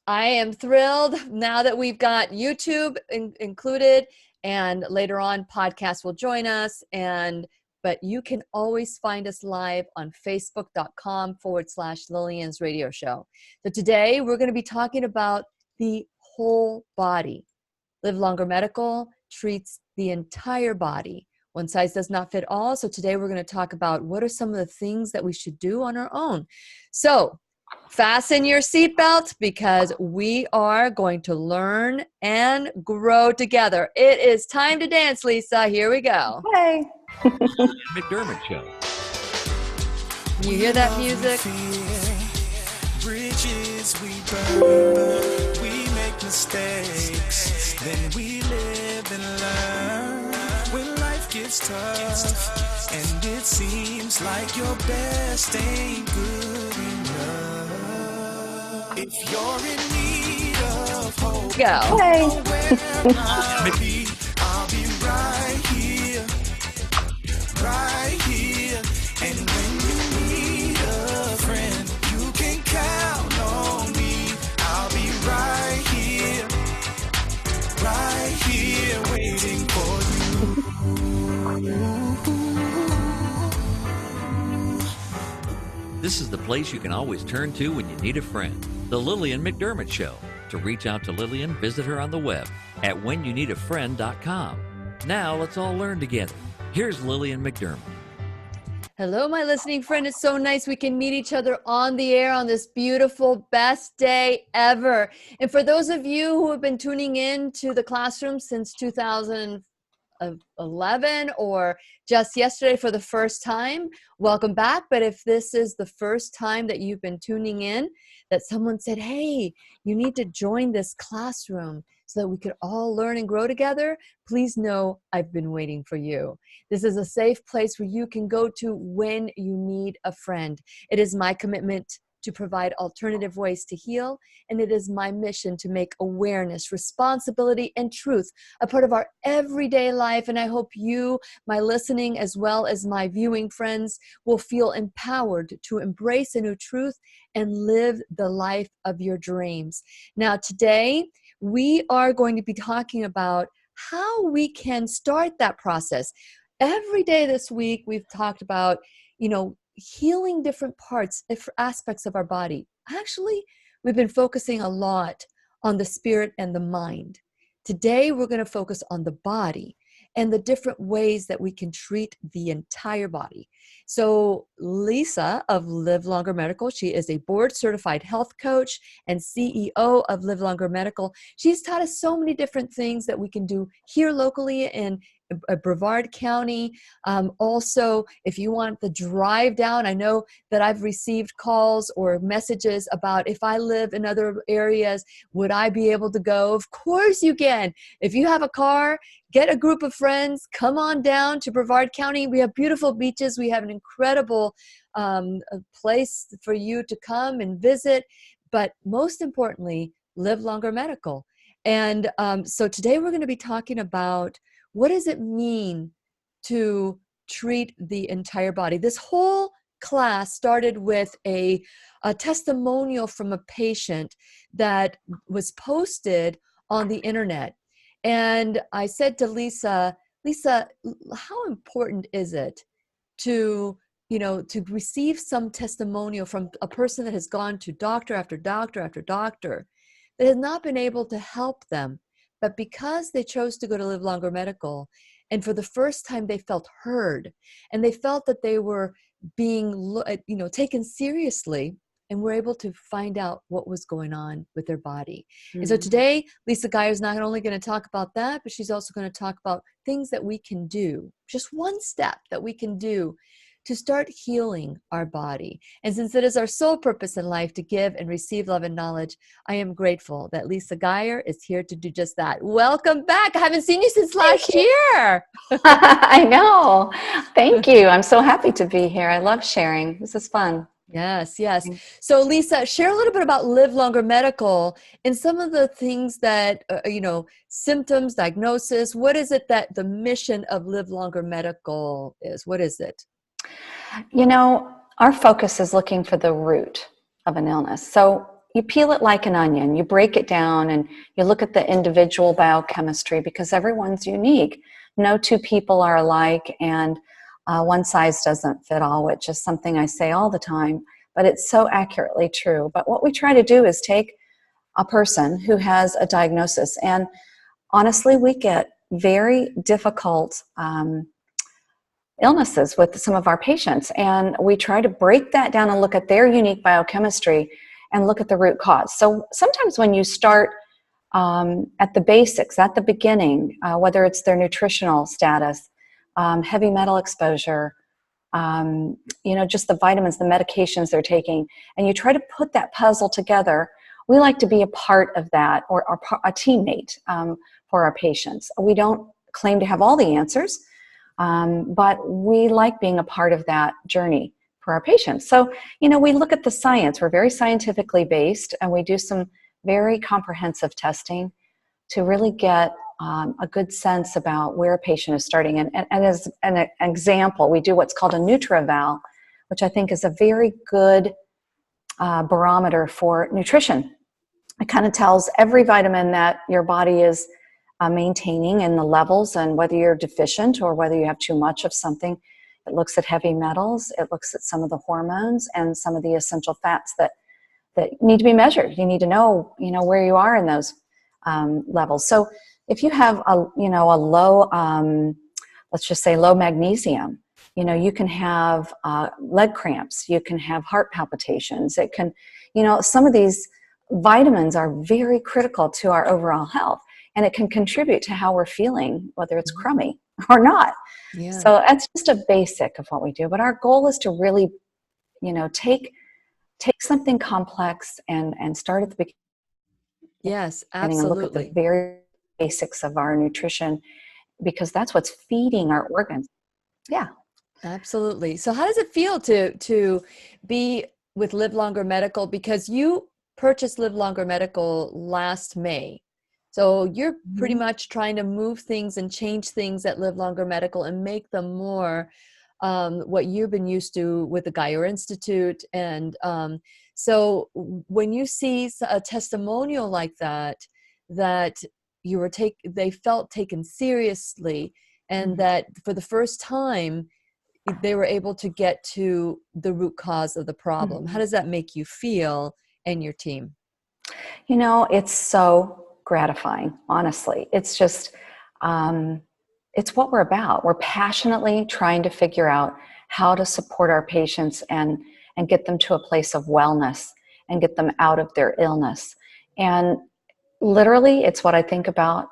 I am thrilled now that we've got YouTube included, and later on podcasts will join us. But you can always find us live on facebook.com/Lillian's radio show. So today we're going to be talking about the whole body. Live Longer Medical treats the entire body. One size does not fit all. So today we're going to talk about what are some of the things that we should do on our own. So fasten your seatbelt because we are going to learn and grow together. It is time to dance, Lisa. Here we go. Hey. McDermott Show. You hear that music? Bridges we burn, we make mistakes, then we live and learn. When life gets tough, and it seems like your best ain't good enough. If you're in need of hope, Go. Hey. I'll be right here, right here. And when you need a friend, you can count on me. I'll be right here, waiting for you. This is the place you can always turn to when you need a friend. The Lillian McDermott Show. To reach out to Lillian, visit her on the web at whenyouneedafriend.com. Now let's all learn together. Here's Lillian McDermott. Hello, my listening friend. It's so nice we can meet each other on the air on this beautiful, best day ever. And for those of you who have been tuning in to the classroom since 2011 or just yesterday for the first time, welcome back. But if this is the first time that you've been tuning in, that someone said, hey, you need to join this classroom so that we could all learn and grow together, please know I've been waiting for you. This is a safe place where you can go to when you need a friend. It is my commitment to provide alternative ways to heal, and it is my mission to make awareness, responsibility, and truth a part of our everyday life. And I hope you, my listening as well as my viewing friends, will feel empowered to embrace a new truth and live the life of your dreams. Now, today, we are going to be talking about how we can start that process. Every day this week, we've talked about, healing different parts, aspects of our body. Actually, we've been focusing a lot on the spirit and the mind. Today, we're going to focus on the body and the different ways that we can treat the entire body. So Lisa of Live Longer Medical, she is a board-certified health coach and CEO of Live Longer Medical. She's taught us so many different things that we can do here locally in Brevard County. Also, if you want the drive down, I know that I've received calls or messages about if I live in other areas, would I be able to go? Of course you can. If you have a car, get a group of friends, come on down to Brevard County. We have beautiful beaches. We have an incredible place for you to come and visit. But most importantly, Live Longer Medical. And so today we're going to be talking about what does it mean to treat the entire body? This whole class started with a testimonial from a patient that was posted on the internet. And I said to Lisa, how important is it to receive some testimonial from a person that has gone to doctor after doctor after doctor that has not been able to help them? But because they chose to go to Live Longer Medical, and for the first time they felt heard, and they felt that they were being taken seriously, and were able to find out what was going on with their body. Mm-hmm. And so today, Lisa Geyer is not only going to talk about that, but she's also going to talk about things that we can do, just one step that we can do to start healing our body. And since it is our sole purpose in life to give and receive love and knowledge, I am grateful that Lisa Geyer is here to do just that. Welcome back. I haven't seen you since last year. I know. Thank you. I'm so happy to be here. I love sharing. This is fun. Yes, yes. So Lisa, share a little bit about Live Longer Medical and some of the things that, symptoms, diagnosis. What is it that the mission of Live Longer Medical is? What is it? Our focus is looking for the root of an illness. So you peel it like an onion. You break it down and you look at the individual biochemistry, because everyone's unique. No two people are alike, and one size doesn't fit all, which is something I say all the time, but it's so accurately true. But what we try to do is take a person who has a diagnosis, and honestly, we get very difficult illnesses with some of our patients, and we try to break that down and look at their unique biochemistry and look at the root cause. So sometimes when you start at the basics, at the beginning, whether it's their nutritional status, heavy metal exposure, just the vitamins, the medications they're taking, and you try to put that puzzle together, we like to be a part of that, or a teammate for our patients. We don't claim to have all the answers, but we like being a part of that journey for our patients. So, we look at the science. We're very scientifically based, and we do some very comprehensive testing to really get a good sense about where a patient is starting. And as an example, we do what's called a NutriEval, which I think is a very good barometer for nutrition. It kind of tells every vitamin that your body is maintaining in the levels, and whether you're deficient or whether you have too much of something. It looks at heavy metals. It looks at some of the hormones and some of the essential fats that need to be measured. You need to know, where you are in those levels. So if you have a low, let's just say low magnesium, you can have leg cramps. You can have heart palpitations. It can, some of these vitamins are very critical to our overall health, and it can contribute to how we're feeling, whether it's crummy or not. Yeah. So that's just a basic of what we do. But our goal is to really, take something complex and start at the beginning. Yes, And look at the absolutely. very basics of our nutrition, because that's what's feeding our organs. Yeah. Absolutely. So how does it feel to be with Live Longer Medical? Because you purchased Live Longer Medical last May. So you're pretty much trying to move things and change things at Live Longer Medical and make them more what you've been used to with the Geyer Institute. And so when you see a testimonial like that you were they felt taken seriously, and that for the first time they were able to get to the root cause of the problem. How does that make you feel and your team? It's so gratifying, honestly. It's just, it's what we're about. We're passionately trying to figure out how to support our patients and get them to a place of wellness and get them out of their illness. And literally, it's what I think about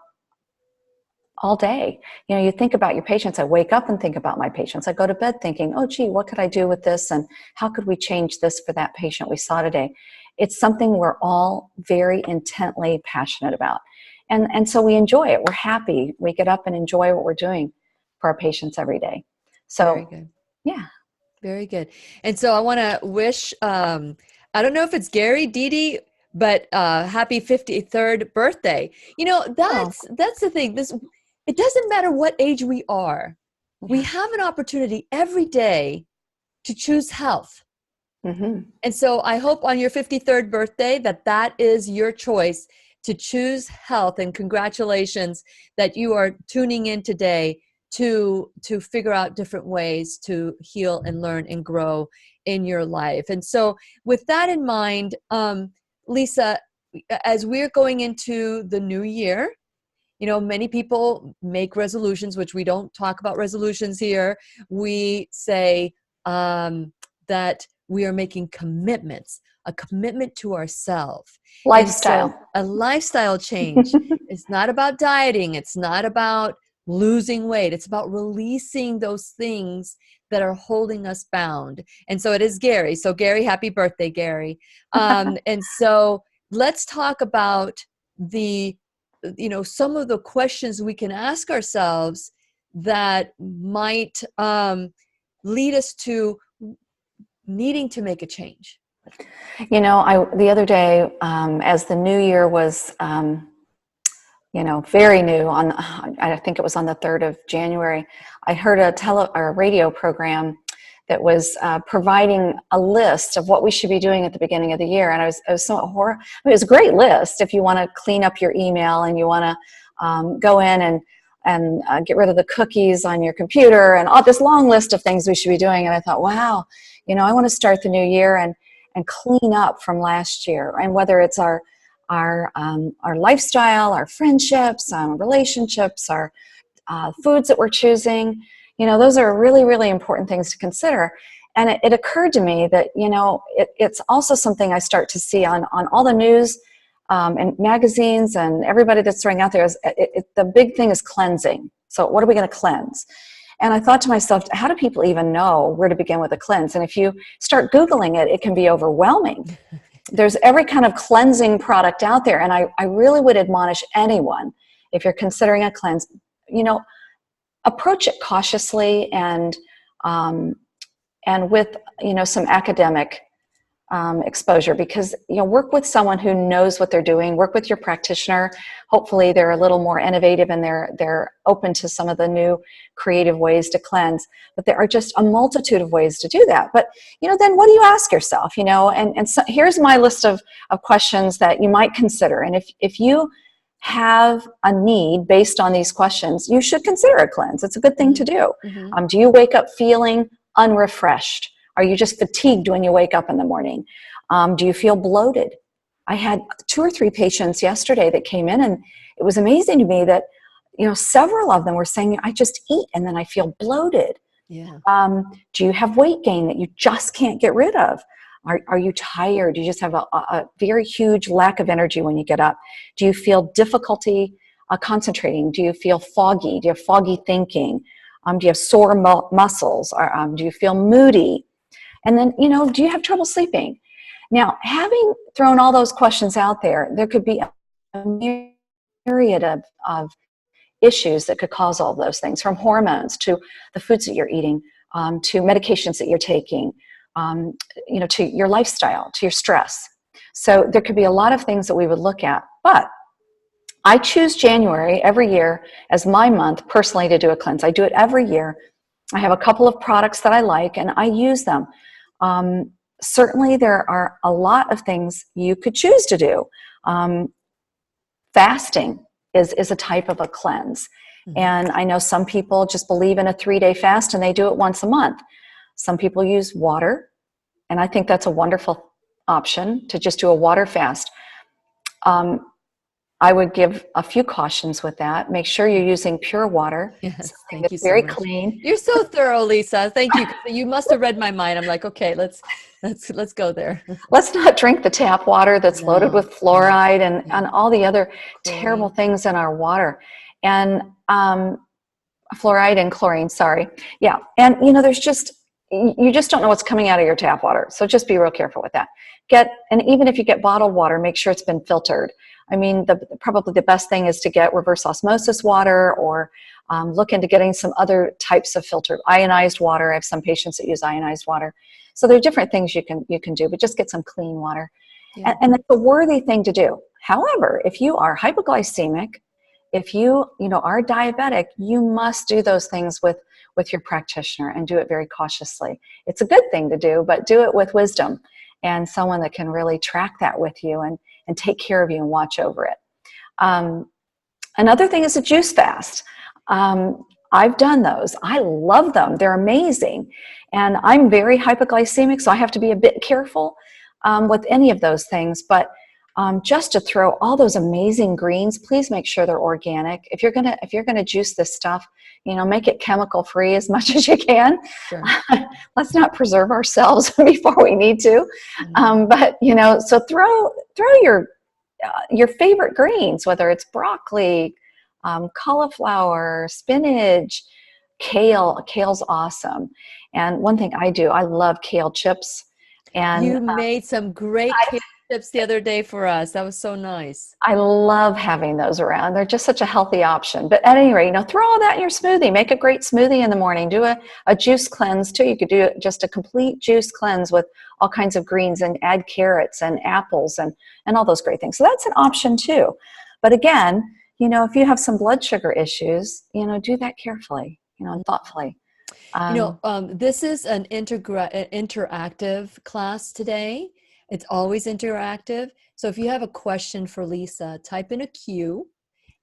all day. You think about your patients. I wake up and think about my patients. I go to bed thinking, oh, gee, what could I do with this? And how could we change this for that patient we saw today? It's something we're all very intently passionate about. And so we enjoy it. We're happy. We get up and enjoy what we're doing for our patients every day. So, Very good. Yeah. Very good. And so I want to wish, I don't know if it's Gary, Dee Dee, but happy 53rd birthday. That's the thing. It doesn't matter what age we are. Yeah. We have an opportunity every day to choose health. And so I hope on your 53rd birthday that is your choice to choose health. And congratulations that you are tuning in today to figure out different ways to heal and learn and grow in your life. And so with that in mind, Lisa, as we're going into the new year, many people make resolutions, which we don't talk about resolutions here. We say that we are making commitments, a commitment to ourselves. Lifestyle. So a lifestyle change. It's not about dieting. It's not about losing weight. It's about releasing those things that are holding us bound. And so it is Gary. So Gary, happy birthday, Gary. And so let's talk about some of the questions we can ask ourselves that might lead us to needing to make a change. The other day, as the new year was, very new, I think it was on the 3rd of January, I heard a radio program that was providing a list of what we should be doing at the beginning of the year. And I was somewhat horrified. I mean, it was a great list if you want to clean up your email and you want to go in and get rid of the cookies on your computer and all this long list of things we should be doing. And I thought, wow, I want to start the new year and clean up from last year. And whether it's our lifestyle, our friendships, relationships, our foods that we're choosing, those are really, really important things to consider. And it occurred to me that, it's also something I start to see on all the news and magazines and everybody that's throwing out there is the big thing is cleansing. So what are we going to cleanse? And I thought to myself, how do people even know where to begin with a cleanse? And if you start Googling it, it can be overwhelming. There's every kind of cleansing product out there. And I really would admonish anyone, if you're considering a cleanse, approach it cautiously and with, some academic exposure, because work with someone who knows what they're doing. Work with your practitioner. Hopefully they're a little more innovative and they're open to some of the new creative ways to cleanse. But there are just a multitude of ways to do that. But then what do you ask yourself? And so here's my list of questions that you might consider. And if you have a need based on these questions, you should consider a cleanse. It's a good thing to do. Mm-hmm. Do you wake up feeling unrefreshed? Are you just fatigued when you wake up in the morning? Do you feel bloated? I had 2 or 3 patients yesterday that came in, and it was amazing to me that, several of them were saying, I just eat and then I feel bloated. Yeah. Do you have weight gain that you just can't get rid of? Are you tired? Do you just have a very huge lack of energy when you get up? Do you feel difficulty concentrating? Do you feel foggy? Do you have foggy thinking? Do you have sore muscles? Or, do you feel moody? And then, do you have trouble sleeping? Now, having thrown all those questions out there could be a myriad of issues that could cause all of those things, from hormones to the foods that you're eating, to medications that you're taking, to your lifestyle, to your stress. So there could be a lot of things that we would look at. But I choose January every year as my month personally to do a cleanse. I do it every year. I have a couple of products that I like and I use them. Certainly there are a lot of things you could choose to do. Fasting is a type of a cleanse. Mm-hmm. And I know some people just believe in a 3-day fast and they do it once a month. Some people use water, and I think that's a wonderful option to just do a water fast. I would give a few cautions with that. Make sure you're using pure water. Yes, thank you so very much. Clean. You're so thorough, Lisa. Thank you. You must have read my mind. I'm like, okay, let's go there. Let's not drink the tap water that's loaded with fluoride and all the other terrible things in our water. And fluoride and chlorine, sorry. Yeah. And you just don't know what's coming out of your tap water. So just be real careful with that. And even if you get bottled water, make sure it's been filtered. I mean, probably the best thing is to get reverse osmosis water, or look into getting some other types of filtered ionized water. I have some patients that use ionized water. So there are different things you can do, but just get some clean water. Yeah. And it's a worthy thing to do. However, if you are hypoglycemic, if you are diabetic, you must do those things with your practitioner and do it very cautiously. It's a good thing to do, but do it with wisdom and someone that can really track that with you and take care of you and watch over it. Another thing is a juice fast. I've done those. I love them. They're amazing. And I'm very hypoglycemic, so I have to be a bit careful with any of those things. But just to throw all those amazing greens, please make sure they're organic. If you're gonna juice this stuff, make it chemical free as much as you can. Sure. Let's not preserve ourselves before we need to. Mm-hmm. But so throw your favorite greens, whether it's broccoli, cauliflower, spinach, kale. Kale's awesome. And one thing I do, I love kale chips. And you made some great kale chips the other day for us. That was so nice. I love having those around. They're just such a healthy option. But at any rate, throw all that in your smoothie. Make a great smoothie in the morning. Do a juice cleanse too. You could do just a complete juice cleanse with all kinds of greens and add carrots and apples and all those great things. So that's an option too. But again, if you have some blood sugar issues, do that carefully, and thoughtfully. This is an interactive class today. It's always interactive. So if you have a question for Lisa, type in a Q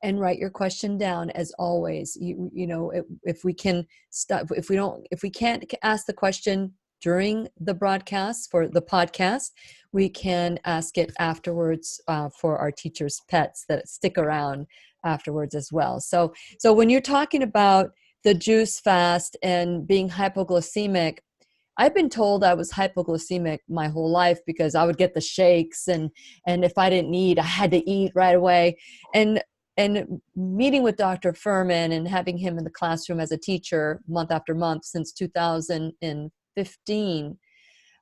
and write your question down. As always, if we can stop, if we can't ask the question during the broadcast for the podcast, we can ask it afterwards for our teachers' pets that stick around afterwards as well. So when you're talking about the juice fast and being hypoglycemic, I've been told I was hypoglycemic my whole life because I would get the shakes, and if I didn't eat, I had to eat right away. And meeting with Dr. Furman and having him in the classroom as a teacher month after month since 2015,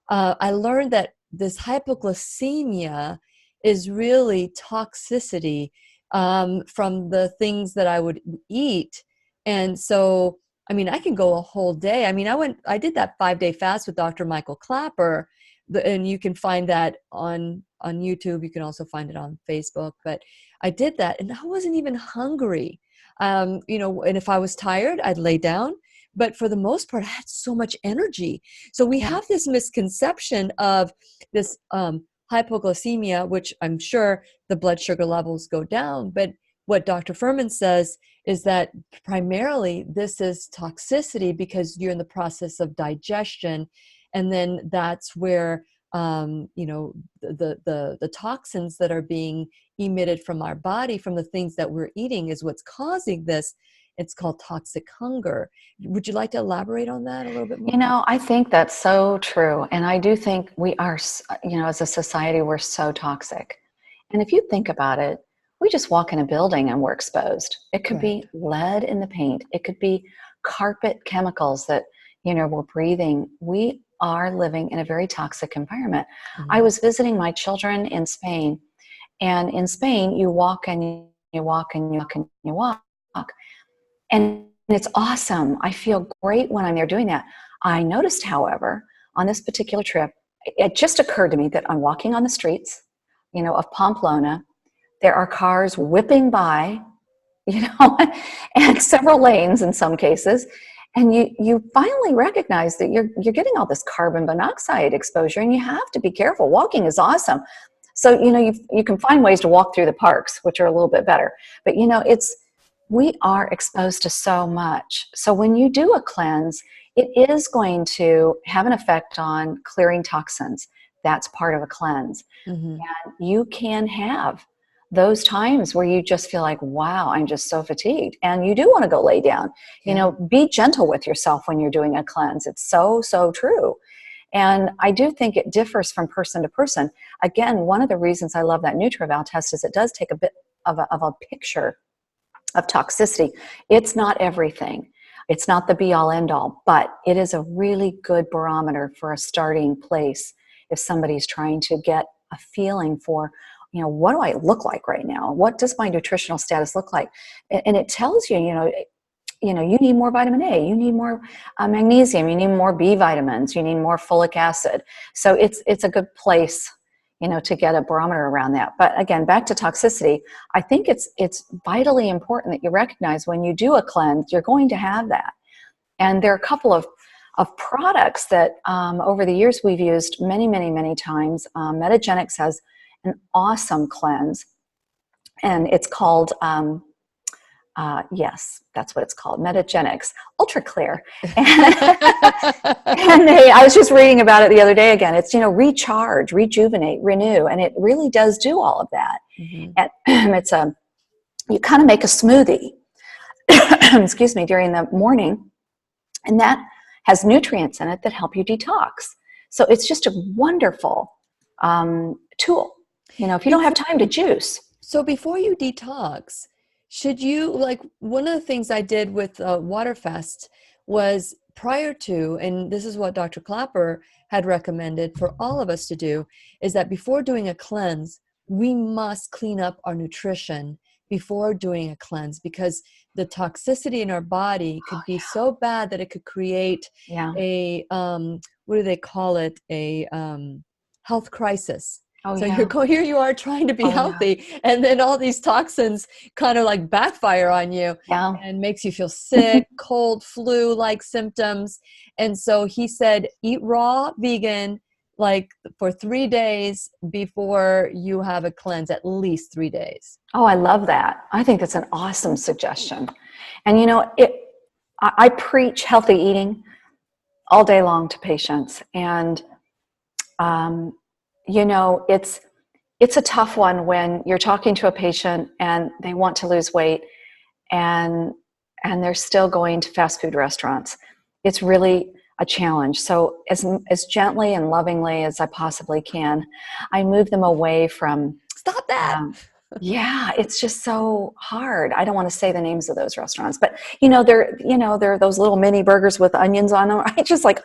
I learned that this hypoglycemia is really toxicity from the things that I would eat. And so, I mean, I can go a whole day. I mean, I did that 5-day fast with Dr. Michael Clapper, and you can find that on YouTube. You can also find it on Facebook, but I did that and I wasn't even hungry. And if I was tired, I'd lay down, but for the most part, I had so much energy. So we have this misconception of this hypoglycemia, which I'm sure the blood sugar levels go down, but what Dr. Furman says is that primarily this is toxicity because you're in the process of digestion. And then that's where, the toxins that are being emitted from our body, from the things that we're eating, is what's causing this. It's called toxic hunger. Would you like to elaborate on that a little bit more? I think that's so true. And I do think we are, as a society, we're so toxic. And if you think about it, we just walk in a building and we're exposed. It could be lead in the paint. It could be carpet chemicals that, we're breathing. We are living in a very toxic environment. Mm-hmm. I was visiting my children in Spain, and in Spain, you walk and you walk and you walk and you walk. And it's awesome. I feel great when I'm there doing that. I noticed, however, on this particular trip, it just occurred to me that I'm walking on the streets, of Pamplona. There are cars whipping by, and several lanes in some cases. And you finally recognize that you're getting all this carbon monoxide exposure, and you have to be careful. Walking is awesome. So, you can find ways to walk through the parks, which are a little bit better. But, we are exposed to so much. So when you do a cleanse, it is going to have an effect on clearing toxins. That's part of a cleanse. Mm-hmm. And you can have those times where you just feel like, wow, I'm just so fatigued. And you do want to go lay down. Yeah. Be gentle with yourself when you're doing a cleanse. It's so, so true. And I do think it differs from person to person. Again, one of the reasons I love that NutriVal test is it does take a bit of a picture of toxicity. It's not everything. It's not the be all end all, but it is a really good barometer for a starting place if somebody's trying to get a feeling for, what do I look like right now? What does my nutritional status look like? And it tells you, you need more vitamin A, you need more magnesium, you need more B vitamins, you need more folic acid. So it's a good place, to get a barometer around that. But again, back to toxicity, I think it's vitally important that you recognize when you do a cleanse, you're going to have that. And there are a couple of products that over the years we've used many, many, many times. Metagenics has an awesome cleanse, and it's called, yes, that's what it's called, Metagenics, Ultra Clear. And I was just reading about it the other day again. It's, recharge, rejuvenate, renew, and it really does do all of that. Mm-hmm. And you kind of make a smoothie, excuse me, during the morning, and that has nutrients in it that help you detox. So it's just a wonderful tool, if you don't have time to juice. So before you detox, should you, one of the things I did with Water Fast was prior to, and this is what Dr. Clapper had recommended for all of us to do, is that before doing a cleanse, we must clean up our nutrition before doing a cleanse, because the toxicity in our body could be so bad that it could create a, what do they call it? A health crisis. Oh, So yeah. here you are trying to be Oh, yeah. healthy, and then all these toxins kind of like backfire on you Yeah. and makes you feel sick, cold, flu-like symptoms. And so he said, eat raw vegan like for 3 days before you have a cleanse, at least 3 days. Oh, I love that. I think it's an awesome suggestion. And I preach healthy eating all day long to patients, and um, it's a tough one when you're talking to a patient and they want to lose weight, and they're still going to fast food restaurants. It's really a challenge. So as gently and lovingly as I possibly can, I move them away from. Stop that. Yeah, it's just so hard. I don't want to say the names of those restaurants, but they're those little mini burgers with onions on them. I just like,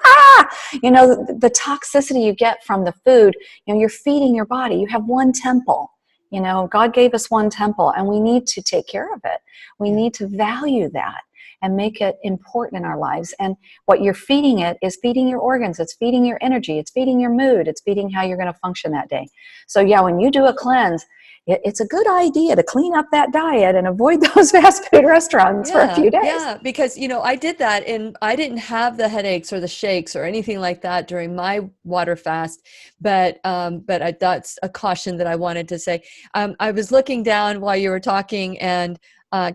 the toxicity you get from the food. You're feeding your body. You have one temple. God gave us one temple, and we need to take care of it. We need to value that and make it important in our lives. And what you're feeding it is feeding your organs. It's feeding your energy. It's feeding your mood. It's feeding how you're going to function that day. So yeah, when you do a cleanse, it's a good idea to clean up that diet and avoid those fast food restaurants for a few days. Yeah, because I did that, and I didn't have the headaches or the shakes or anything like that during my water fast. But that's a caution that I wanted to say. I was looking down while you were talking, and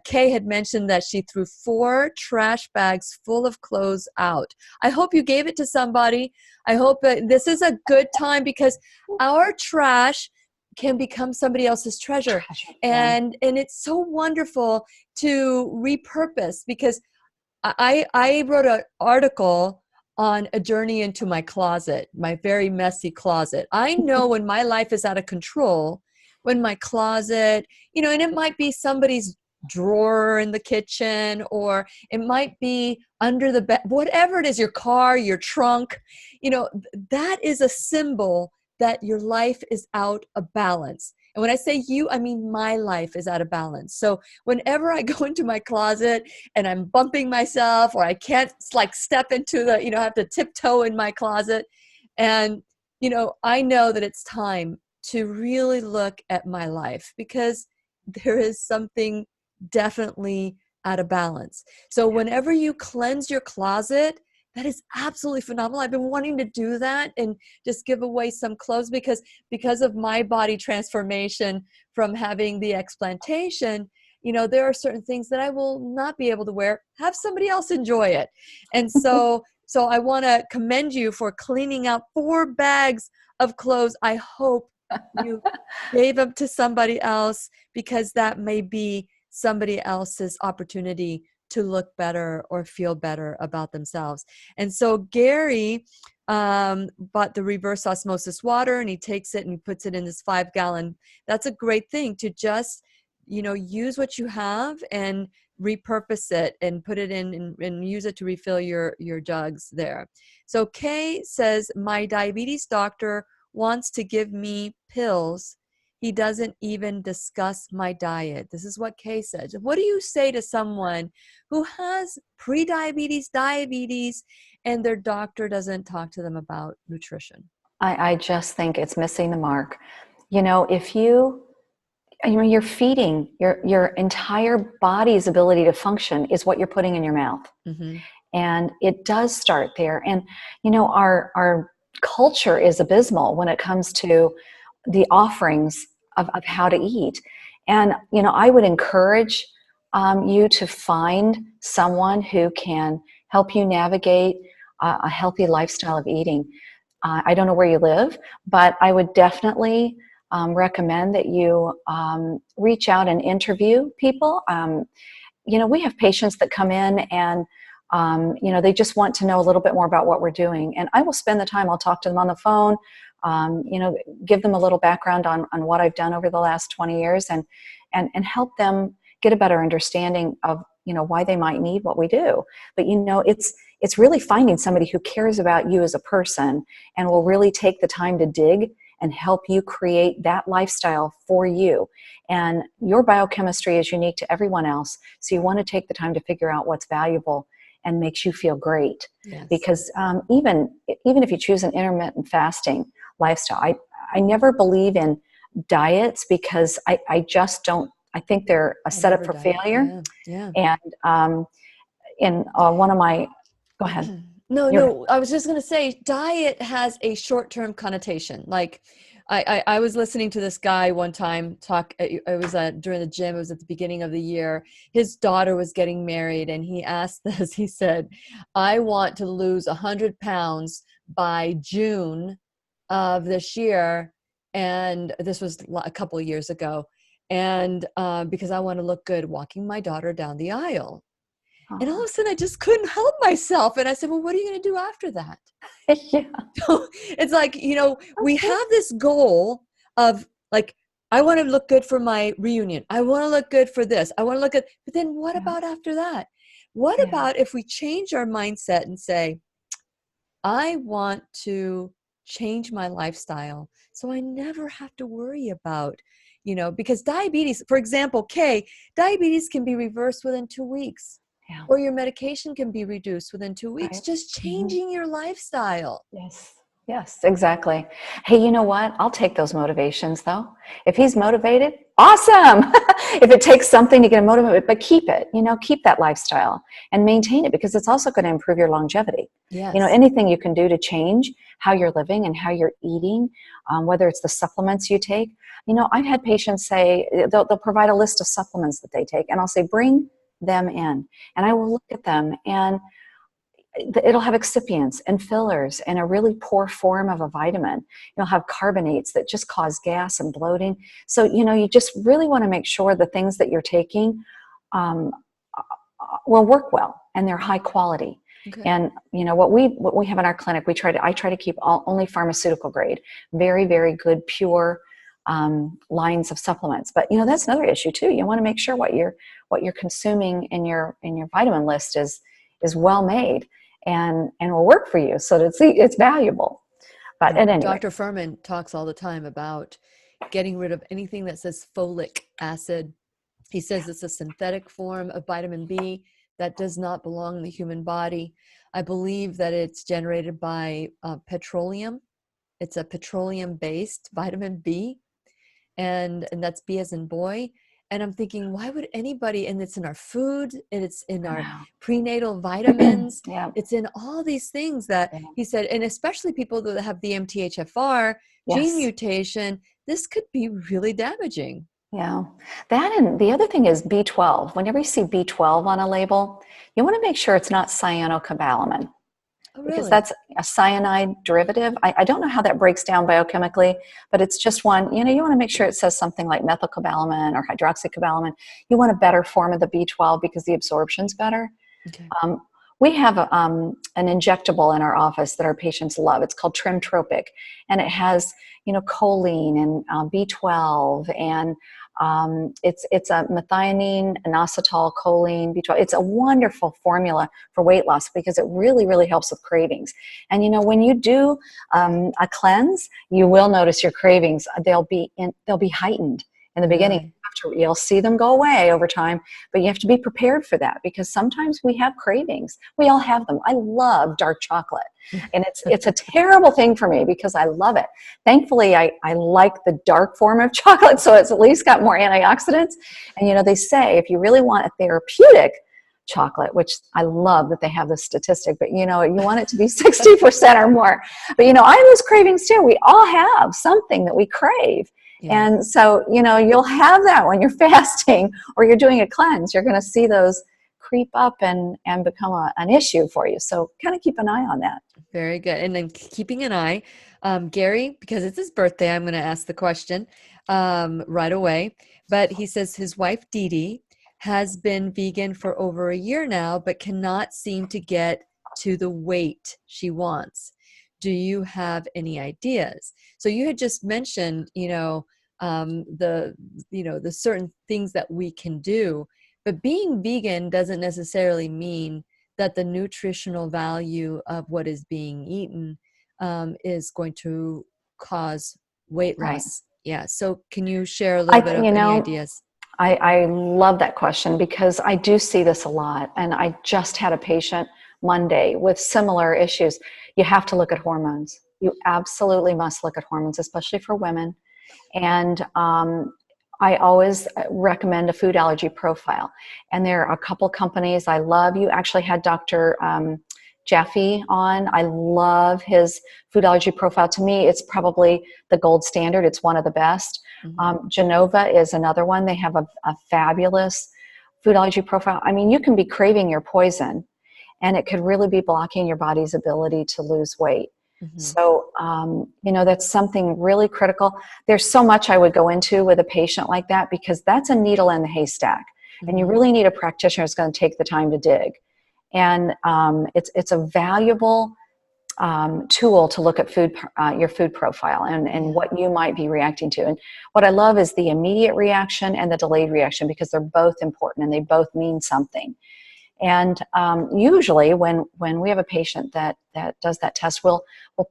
Kay had mentioned that she threw 4 trash bags full of clothes out. I hope you gave it to somebody. I hope that this is a good time, because our trash can become somebody else's treasure. And it's so wonderful to repurpose, because I wrote an article on a journey into my closet, my very messy closet. I know when my life is out of control, when my closet, and it might be somebody's drawer in the kitchen, or it might be under the bed, whatever it is, your car, your trunk, that is a symbol that your life is out of balance. And when I say you, I mean my life is out of balance. So whenever I go into my closet and I'm bumping myself, or I can't step into the, I have to tiptoe in my closet. And, I know that it's time to really look at my life, because there is something definitely out of balance. So whenever you cleanse your closet, that is absolutely phenomenal. I've been wanting to do that and just give away some clothes, because of my body transformation from having the explantation. There are certain things that I will not be able to wear. Have somebody else enjoy it. And so I want to commend you for cleaning out 4 bags of clothes. I hope you gave them to somebody else, because that may be somebody else's opportunity to look better or feel better about themselves. And so Gary bought the reverse osmosis water, and he takes it and he puts it in this 5-gallon. That's a great thing to just, use what you have and repurpose it and put it in and use it to refill your jugs there. So Kay says, my diabetes doctor wants to give me pills. He doesn't even discuss my diet. This is what Kay said. What do you say to someone who has pre-diabetes, diabetes, and their doctor doesn't talk to them about nutrition? I just think it's missing the mark. If you're feeding your entire body's ability to function is what you're putting in your mouth. Mm-hmm. And it does start there. And, our culture is abysmal when it comes to the offerings of how to eat. And, I would encourage you to find someone who can help you navigate a healthy lifestyle of eating. I don't know where you live, but I would definitely recommend that you reach out and interview people. We have patients that come in and they just want to know a little bit more about what we're doing. And I will spend the time, I'll talk to them on the phone, give them a little background on what I've done over the last 20 years and help them get a better understanding of, why they might need what we do. But, it's really finding somebody who cares about you as a person and will really take the time to dig and help you create that lifestyle for you. And your biochemistry is unique to everyone else. So you want to take the time to figure out what's valuable and makes you feel great. Yes. Because even if you choose an intermittent fasting, lifestyle. I never believe in diets because I just don't, I think they're a setup for failure. Yeah. And in one of my, go ahead. No, I was just going to say diet has a short-term connotation. Like I was listening to this guy one time talk, it was during the gym, it was at the beginning of the year. His daughter was getting married and he asked this, he said, I want to lose 100 pounds by June of this year. And this was a couple of years ago. And because I want to look good walking my daughter down the aisle. And all of a sudden, I just couldn't help myself. And I said, well, what are you going to do after that? Yeah. So it's like, we have this goal of like, I want to look good for my reunion. I want to look good for this. I want to look good. But then what about after that? What about if we change our mindset and say, I want to change my lifestyle so I never have to worry about, because diabetes, for example, diabetes can be reversed within 2 weeks. Yeah. Or your medication can be reduced within 2 weeks. Right. Just changing your lifestyle. Yes, exactly. Hey, you know what? I'll take those motivations though. If he's motivated, awesome. If it takes something to get him motivated, but keep it, keep that lifestyle and maintain it because it's also going to improve your longevity. Yes. Anything you can do to change how you're living and how you're eating, whether it's the supplements you take. I've had patients say they'll provide a list of supplements that they take and I'll say, bring them in. And I will look at them and it'll have excipients and fillers and a really poor form of a vitamin. It'll have carbonates that just cause gas and bloating. So, you just really want to make sure the things that you're taking will work well and they're high quality. Okay. And what we have in our clinic, I try to keep only pharmaceutical grade, very, very good, pure lines of supplements. But that's another issue too. You want to make sure what you're consuming in your vitamin list is well made and will work for you, so that it's valuable. But at any rate, Dr. Furman talks all the time about getting rid of anything that says folic acid. He says it's a synthetic form of vitamin B that does not belong in the human body. I believe that it's generated by petroleum. It's a petroleum-based vitamin B. And that's B as in boy. And I'm thinking, why would anybody, and it's in our food, and it's in our prenatal vitamins, it's in all these things that he said, and especially people that have the MTHFR gene mutation, this could be really damaging. Yeah. That, and the other thing is B12. Whenever you see B12 on a label, you want to make sure it's not cyanocobalamin. Oh, really? Because that's a cyanide derivative. I don't know how that breaks down biochemically, but it's just one, you want to make sure it says something like methylcobalamin or hydroxycobalamin. You want a better form of the B12 because the absorption's better. Okay. We have an injectable in our office that our patients love. It's called Trimtropic, and it has, choline and B12 and it's a methionine, inositol, choline, B12. It's a wonderful formula for weight loss because it really, really helps with cravings. And when you do a cleanse, you will notice your cravings. They'll be heightened in the beginning. You'll see them go away over time, but you have to be prepared for that because sometimes we have cravings. We all have them. I love dark chocolate, and it's a terrible thing for me because I love it. Thankfully, I like the dark form of chocolate, so it's at least got more antioxidants. And they say if you really want a therapeutic chocolate, which I love that they have this statistic, but you want it to be 60% or more. But I have those cravings too. We all have something that we crave. Yeah. And so, you'll have that when you're fasting or you're doing a cleanse. You're going to see those creep up and become an issue for you. So kind of keep an eye on that. Very good. And then keeping an eye, Gary, because it's his birthday, I'm going to ask the question right away. But he says his wife, Dee Dee, has been vegan for over a year now, but cannot seem to get to the weight she wants. Do you have any ideas? So you had just mentioned, the certain things that we can do, but being vegan doesn't necessarily mean that the nutritional value of what is being eaten is going to cause weight loss. Right. Yeah. So can you share a little bit of any ideas? I love that question because I do see this a lot. And I just had a patient Monday with similar issues. You have to look at hormones. You absolutely must look at hormones, especially for women. And I always recommend a food allergy profile. And there are a couple companies I love. You actually had Dr. Jaffe on. I love his food allergy profile. To me, it's probably the gold standard. It's one of the best. Genova is another one. They have a fabulous food allergy profile. I mean, you can be craving your poison, and it could really be blocking your body's ability to lose weight. So, that's something really critical. There's so much I would go into with a patient like that, because that's a needle in the haystack, and you really need a practitioner who's going to take the time to dig. And it's a valuable tool to look at your food profile and what you might be reacting to. And what I love is the immediate reaction and the delayed reaction, because they're both important and they both mean something. And usually when we have a patient that does that test, we'll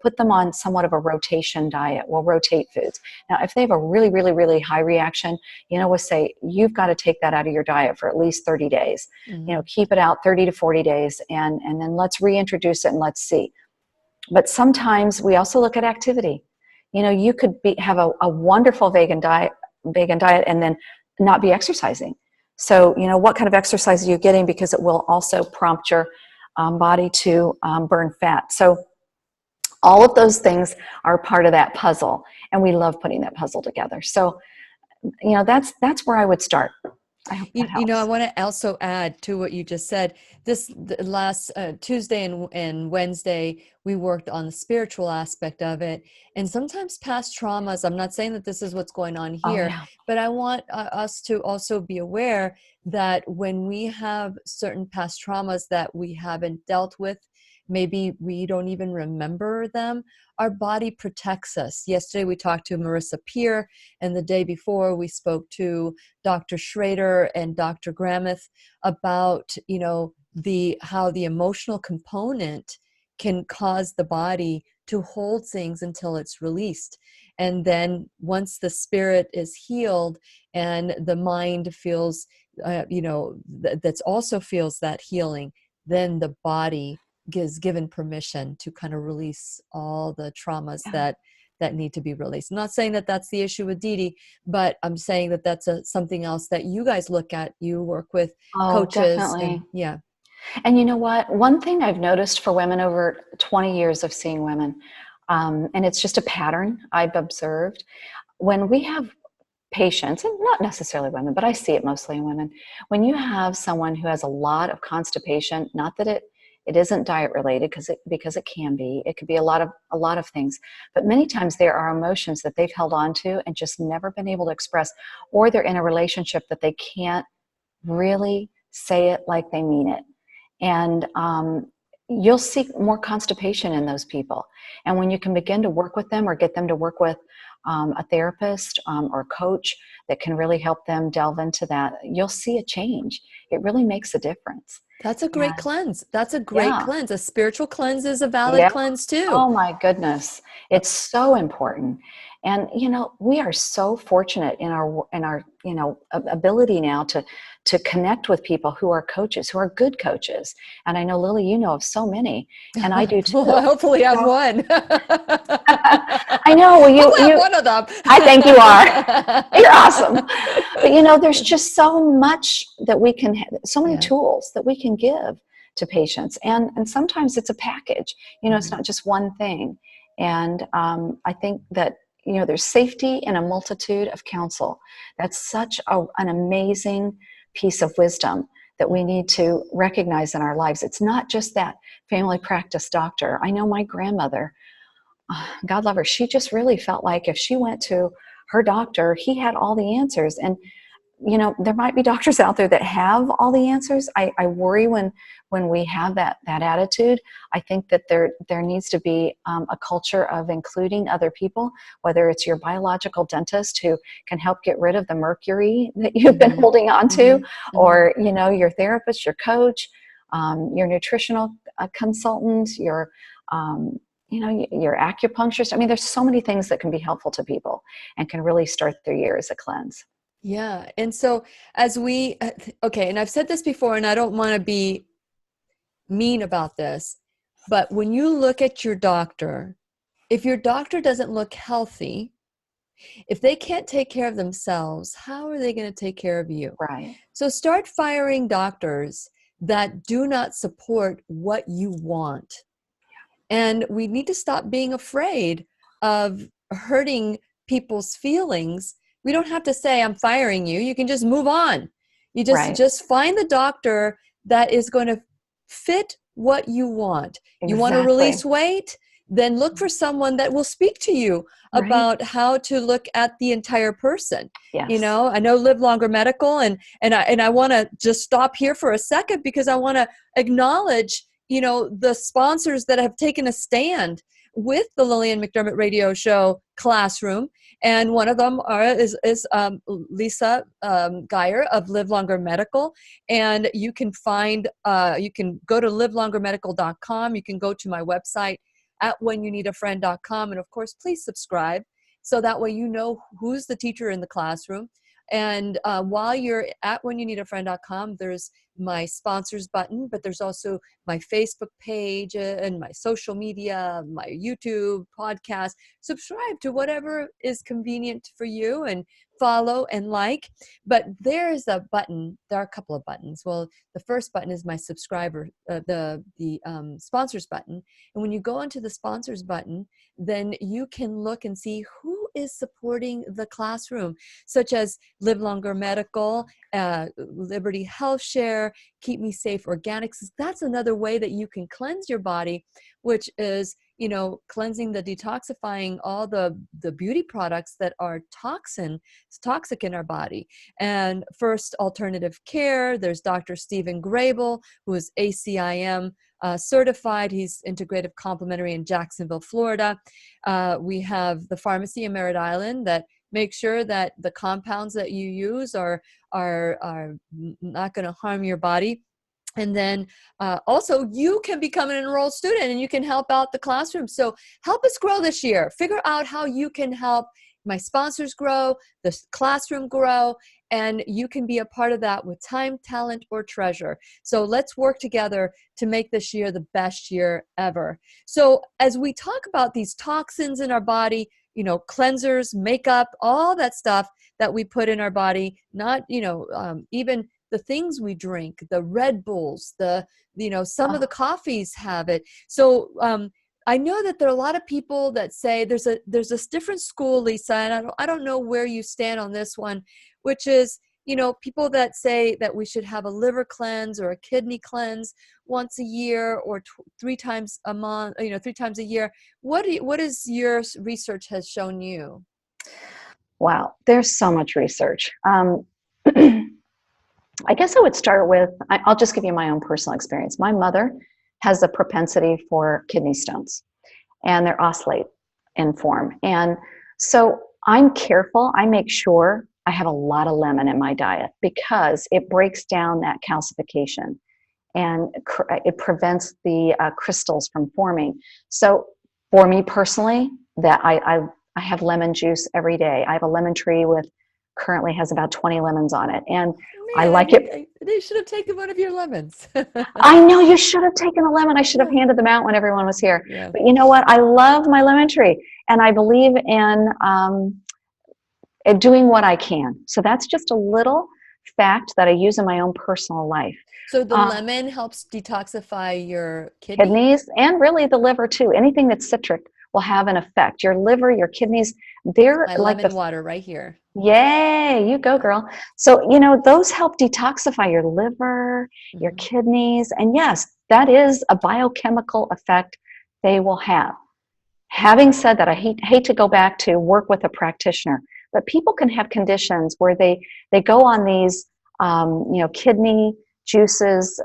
put them on somewhat of a rotation diet. We'll rotate foods. Now, if they have a really, really, really high reaction, we'll say, you've got to take that out of your diet for at least 30 days. Keep it out 30 to 40 days, and then let's reintroduce it and let's see. But sometimes we also look at activity. You could have a wonderful vegan diet and then not be exercising. So, what kind of exercise are you getting? Because it will also prompt your body to burn fat. So all of those things are part of that puzzle, and we love putting that puzzle together. So, that's where I would start. I hope that helps. I want to also add to what you just said. The last Tuesday and Wednesday, we worked on the spiritual aspect of it. And sometimes past traumas, I'm not saying that this is what's going on here, but I want us to also be aware that when we have certain past traumas that we haven't dealt with, maybe we don't even remember them, our body protects us. Yesterday we talked to Marissa Peer, and the day before we spoke to Dr. Schrader and Dr. Gramuth about, how the emotional component can cause the body to hold things until it's released. And then once the spirit is healed and the mind feels, that also feels that healing, then the body is given permission to kind of release all the traumas that need to be released. I'm not saying that that's the issue with Dee Dee, but I'm saying that that's something else that you guys look at. You work with coaches. Definitely. And, and you know what? One thing I've noticed for women over 20 years of seeing women, and it's just a pattern I've observed, when we have patients, and not necessarily women, but I see it mostly in women, when you have someone who has a lot of constipation, not that it isn't diet related, because it can be. It could be a lot of things. But many times there are emotions that they've held on to and just never been able to express, or they're in a relationship that they can't really say it like they mean it. And you'll see more constipation in those people. And when you can begin to work with them or get them to work with a therapist or a coach that can really help them delve into that, you'll see a change. It really makes a difference. That's a great cleanse. That's a great cleanse. A spiritual cleanse is a valid cleanse too. Oh my goodness. It's so important. And, we are so fortunate in our ability now to connect with people who are coaches, who are good coaches. And I know, Lily, you know of so many, and I do too. Well, hopefully I'm one. I know. Well, you're one of them. I think you are. You're awesome. But, there's just so much that we can, so many tools that we can give to patients. And sometimes it's a package, it's not just one thing. And I think that, there's safety in a multitude of counsel. That's such an amazing piece of wisdom that we need to recognize in our lives. It's not just that family practice doctor. I know my grandmother, God love her, she just really felt like if she went to her doctor, he had all the answers. And there might be doctors out there that have all the answers. I worry when we have that attitude. I think that there needs to be a culture of including other people, whether it's your biological dentist who can help get rid of the mercury that you've been holding on to, or your therapist, your coach, your nutritional consultant, your acupuncturist. I mean, there's so many things that can be helpful to people and can really start their year as a cleanse. Yeah. And so as and I've said this before, and I don't want to be mean about this, but when you look at your doctor if your doctor doesn't look healthy, if they can't take care of themselves, how are they going to take care of you? Right. So start firing doctors that do not support what you want. And we need to stop being afraid of hurting people's feelings. We don't have to say, I'm firing you. You can just move on. You Right. just find the doctor that is going to fit what you want. You want to Exactly. release weight? Then look for someone that will speak to you Right. about how to look at the entire person. Yes. You know, I know Live Longer Medical, and I want to just stop here for a second because I want to acknowledge, you know, the sponsors that have taken a stand with the Lillian McDermott Radio Show classroom. And one of them is Lisa Geyer of Live Longer Medical. And you can find, you can go to livelongermedical.com. You can go to my website at whenyouneedafriend.com. And of course, please subscribe so that way you know who's the teacher in the classroom. And while you're at whenyouneedafriend.com, there's my sponsors button, but there's also my Facebook page and my social media, my YouTube podcast. Subscribe to whatever is convenient for you and follow and like. But there's a button. There are a couple of buttons. Well, the first button is my subscriber, the sponsors button. And when you go into the sponsors button, then you can look and see who is supporting the classroom, such as Live Longer Medical, Liberty Health Share, Keep Me Safe Organics. That's another way that you can cleanse your body, which is, you know, cleansing, the detoxifying all the beauty products that are toxic in our body. And First Alternative Care, there's Dr. Stephen Grable, who is ACIM certified. He's integrative complementary in Jacksonville, Florida. We have the pharmacy in Merritt Island that make sure that the compounds that you use are not going to harm your body. And then also you can become an enrolled student and you can help out the classroom. So help us grow this year. Figure out how you can help my sponsors grow, the classroom grow, and you can be a part of that with time, talent, or treasure. So let's work together to make this year the best year ever. So as we talk about these toxins in our body, you know, cleansers, makeup, all that stuff that we put in our body, not, you know, even the things we drink, the Red Bulls, some of the coffees have it. So I know that there are a lot of people that say there's this different school, Lisa, and I don't know where you stand on this one, which is, you know, people that say that we should have a liver cleanse or a kidney cleanse once a year or 3 times a month, 3 times a year. What is your research has shown you? Wow, there's so much research. I guess I would start with, I'll just give you my own personal experience. My mother has a propensity for kidney stones, and they're oscillate in form. And so I'm careful. I make sure I have a lot of lemon in my diet because it breaks down that calcification and it prevents the crystals from forming. So for me personally, that I have lemon juice every day. I have a lemon tree currently has about 20 lemons on it. And I like it. They should have taken one of your lemons. I know, you should have taken a lemon. I should have handed them out when everyone was here. Yeah. But you know what? I love my lemon tree, and I believe in doing what I can. So that's just a little fact that I use in my own personal life. So the lemon helps detoxify your kidneys and really the liver too. Anything that's citric will have an effect. Your liver, your kidneys, they're my like lemon water right here. Yay, you go, girl. So, you know, those help detoxify your liver, your kidneys. And yes, that is a biochemical effect they will have. Having said that, I hate to go back to work with a practitioner, but people can have conditions where they go on these, kidney juices,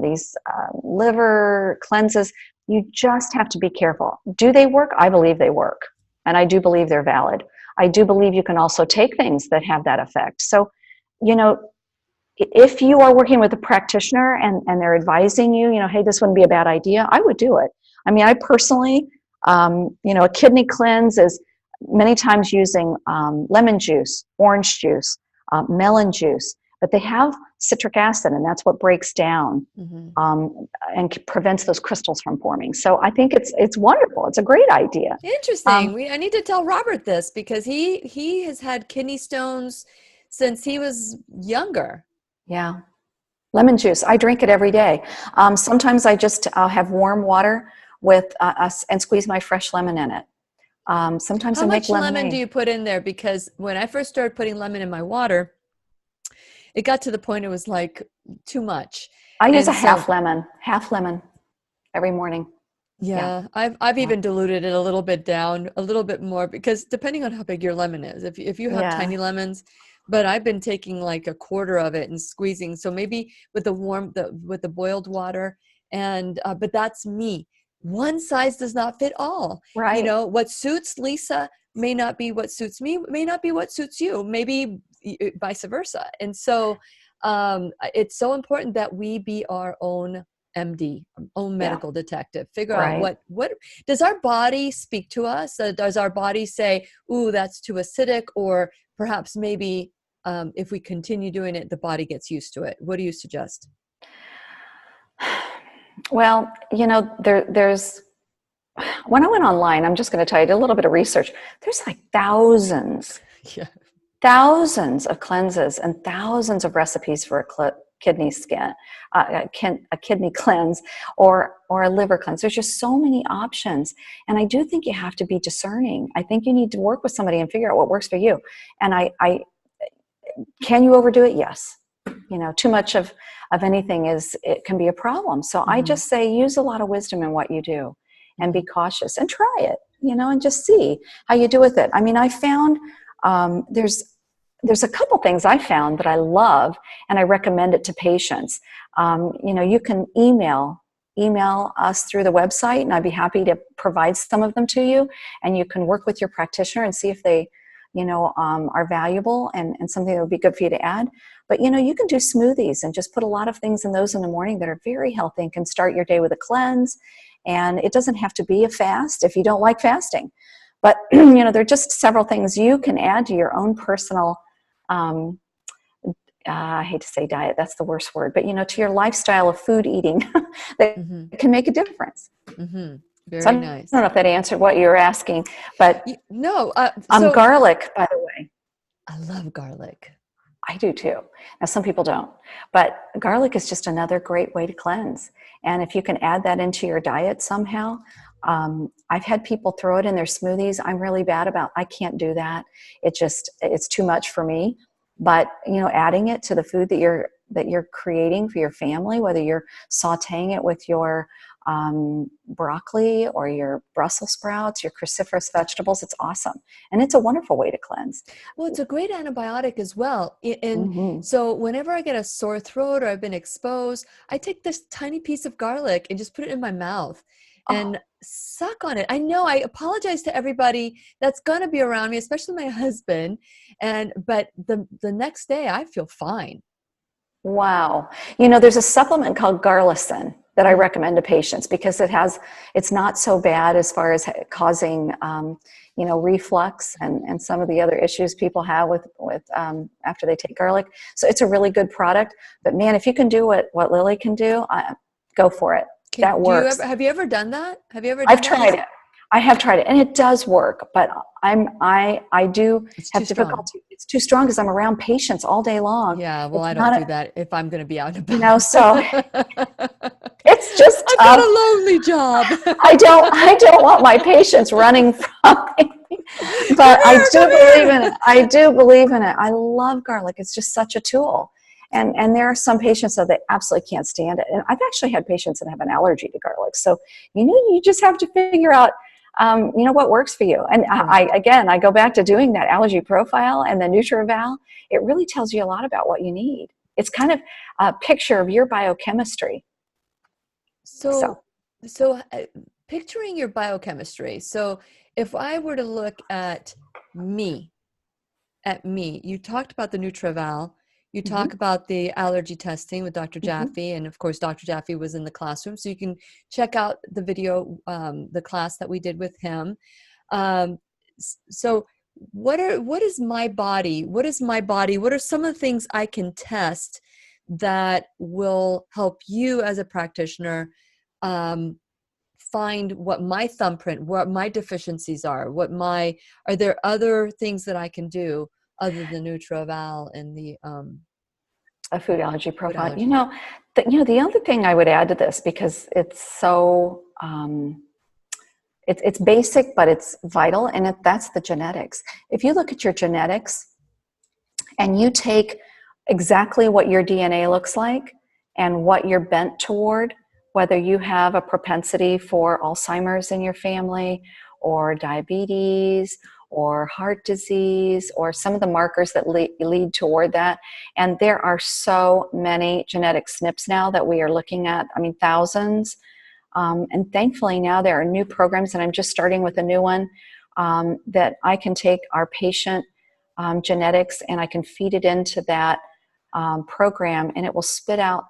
these liver cleanses. You just have to be careful. Do they work? I believe they work. And I do believe they're valid. I do believe you can also take things that have that effect. So, you know, if you are working with a practitioner and they're advising you, hey, this wouldn't be a bad idea, I would do it. I mean, I personally, a kidney cleanse is many times using lemon juice, orange juice, melon juice. but they have citric acid, and that's what breaks down and prevents those crystals from forming. So I think it's wonderful. It's a great idea. Interesting. I need to tell Robert this, because he has had kidney stones since he was younger. Yeah. Lemon juice. I drink it every day. Sometimes I just have warm water with and squeeze my fresh lemon in it. Sometimes How I make much lemonade. lemon do you put in there? Because when I first started putting lemon in my water, it got to the point it was like too much. I use half lemon every morning. Yeah. I've even diluted it a little bit down, a little bit more, because depending on how big your lemon is, if you have tiny lemons, but I've been taking like a quarter of it and squeezing. So maybe with the boiled water, and but that's me. One size does not fit all. Right. You know, what suits Lisa may not be what suits me, may not be what suits you, maybe vice versa. And so it's so important that we be our own MD, own medical detective. Figure out what does our body speak to us? Does our body say, "Ooh, that's too acidic," or perhaps maybe if we continue doing it, the body gets used to it? What do you suggest? Well, you know, there's when I went online, I'm just going to tell you, I did a little bit of research. There's like thousands of cleanses and thousands of recipes for a kidney cleanse or a liver cleanse. There's just so many options. And I do think you have to be discerning. I think you need to work with somebody and figure out what works for you. And can you overdo it? Yes. You know, too much of anything it can be a problem. So I just say, use a lot of wisdom in what you do and be cautious and try it, you know, and just see how you do with it. I mean, I found there's a couple things I found that I love, and I recommend it to patients. You know, you can email us through the website, and I'd be happy to provide some of them to you, and you can work with your practitioner and see if they, you know, are valuable and something that would be good for you to add. But, you know, you can do smoothies and just put a lot of things in those in the morning that are very healthy and can start your day with a cleanse. And it doesn't have to be a fast if you don't like fasting. But, you know, there are just several things you can add to your own personal, I hate to say diet, that's the worst word, but, you know, to your lifestyle of food eating that can make a difference. Very nice. I don't know if that answered what you were asking, but no. Garlic, by the way. I love garlic. I do too. Now, some people don't, but garlic is just another great way to cleanse. And if you can add that into your diet somehow, I've had people throw it in their smoothies. I'm really bad about, I can't do that. It's too much for me. But, you know, adding it to the food that you're creating for your family, whether you're sauteing it with your broccoli or your Brussels sprouts, your cruciferous vegetables, it's awesome. And it's a wonderful way to cleanse. Well, it's a great antibiotic as well. And so whenever I get a sore throat or I've been exposed, I take this tiny piece of garlic and just put it in my mouth and suck on it. I know I apologize to everybody that's going to be around me, especially my husband. But the next day I feel fine. Wow. You know, there's a supplement called Garlicin that I recommend to patients because it's not so bad as far as causing, you know, reflux and some of the other issues people have with after they take garlic. So it's a really good product. But man, if you can do what Lily can do, go for it. That works. Have you ever done that? I've tried it. I have tried it, and it does work. But I do have difficulty. It's too strong because I'm around patients all day long. Yeah, well, I don't do that if I'm going to be out and about. You know, so it's just tough. I've got a lonely job. I don't want my patients running from me. But I do believe in it. I do believe in it. I love garlic. It's just such a tool. And there are some patients that they absolutely can't stand it. And I've actually had patients that have an allergy to garlic. So, you know, you just have to figure out, you know, what works for you. And I go back to doing that allergy profile and the NutriEval. It really tells you a lot about what you need. It's kind of a picture of your biochemistry. So picturing your biochemistry. So if I were to look at me, you talked about the NutriEval. You talk about the allergy testing with Dr. Jaffe, and of course, Dr. Jaffe was in the classroom, so you can check out the video, the class that we did with him. So what is my body? What is my body? What are some of the things I can test that will help you as a practitioner find what my thumbprint, what my deficiencies are, are there other things that I can do other than NutriVal and the a food allergy food profile. allergy? The other thing I would add to this, because it's so it's basic, but it's vital, and that's the genetics. If you look at your genetics and you take exactly what your DNA looks like and what you're bent toward, whether you have a propensity for Alzheimer's in your family or diabetes or heart disease or some of the markers that lead toward that. And there are so many genetic SNPs now that we are looking at, thousands. And thankfully now there are new programs, and I'm just starting with a new one, that I can take our patient genetics and I can feed it into that program, and it will spit out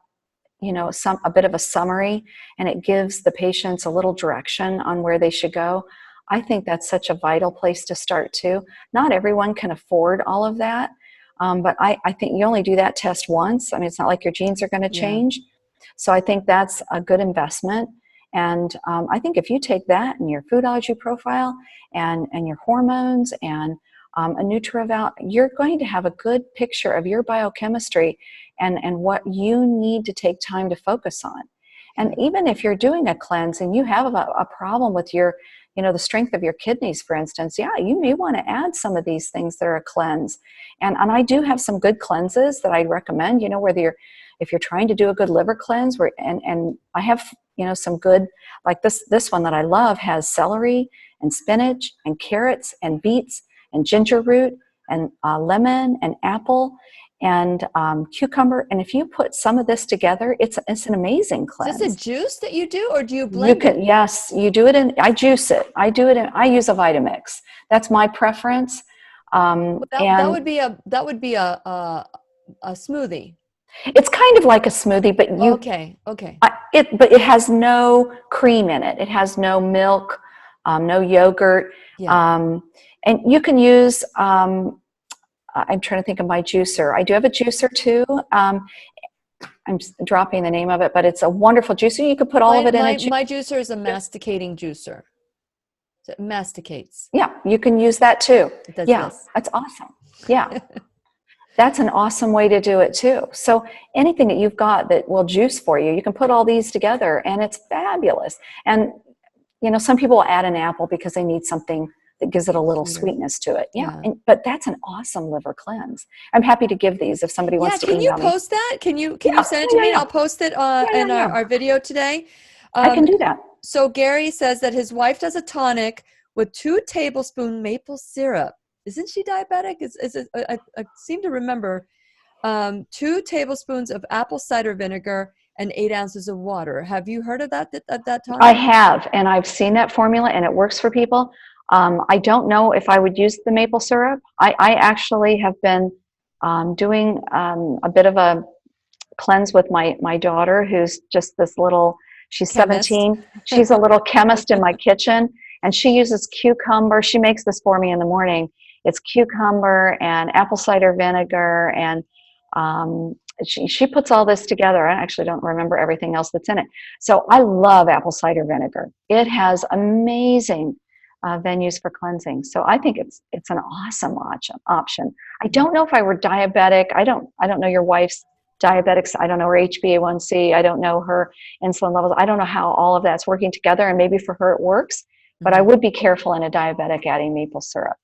a bit of a summary, and it gives the patients a little direction on where they should go. I think that's such a vital place to start too. Not everyone can afford all of that, but I think you only do that test once. It's not like your genes are going to change. So I think that's a good investment. And I think if you take that and your food allergy profile and your hormones and a NutriVal, you're going to have a good picture of your biochemistry and what you need to take time to focus on. And even if you're doing a cleanse and you have a problem with your, the strength of your kidneys, for instance, you may want to add some of these things that are a cleanse. And I do have some good cleanses that I recommend, whether if you're trying to do a good liver cleanse, and I have, some good, like this one that I love has celery and spinach and carrots and beets and ginger root and lemon and apple and cucumber. And if you put some of this together, it's an amazing cleanse. Is this a juice that you do, or do you blend it? Yes, you do it I juice it. I use a Vitamix. That's my preference. That would be a smoothie. It's kind of like a smoothie, but okay. But it has no cream in it. It has no milk, no yogurt. Yeah. And you can use, I'm trying to think of my juicer. I do have a juicer too. I'm dropping the name of it, but it's a wonderful juicer. You could put all of it in a juicer. My juicer is a masticating juicer. So it masticates. Yeah, you can use that too. It does this. That's awesome. Yeah. That's an awesome way to do it too. So anything that you've got that will juice for you, you can put all these together and it's fabulous. And, some people will add an apple because they need something that gives it a little sweetness to it. Yeah. But that's an awesome liver cleanse. I'm happy to give these if somebody wants to email me. Can you post that? Can you send it to me and I'll post it in our video today? I can do that. So Gary says that his wife does a tonic with 2 tablespoons maple syrup. Isn't she diabetic? I seem to remember 2 tablespoons of apple cider vinegar and 8 ounces of water. Have you heard of that tonic? I have, and I've seen that formula, and it works for people. I don't know if I would use the maple syrup. I actually have been doing a bit of a cleanse with my daughter, who's just this little, she's Chemist. 17. She's a little chemist in my kitchen, and she uses cucumber. She makes this for me in the morning. It's cucumber and apple cider vinegar, and she puts all this together. I actually don't remember everything else that's in it. So I love apple cider vinegar. It has amazing venues for cleansing. So I think it's an awesome option. I don't know if I were diabetic. I don't know your wife's diabetics. I don't know her HbA1c. I don't know her insulin levels. I don't know how all of that's working together, and maybe for her it works. But I would be careful in a diabetic adding maple syrup.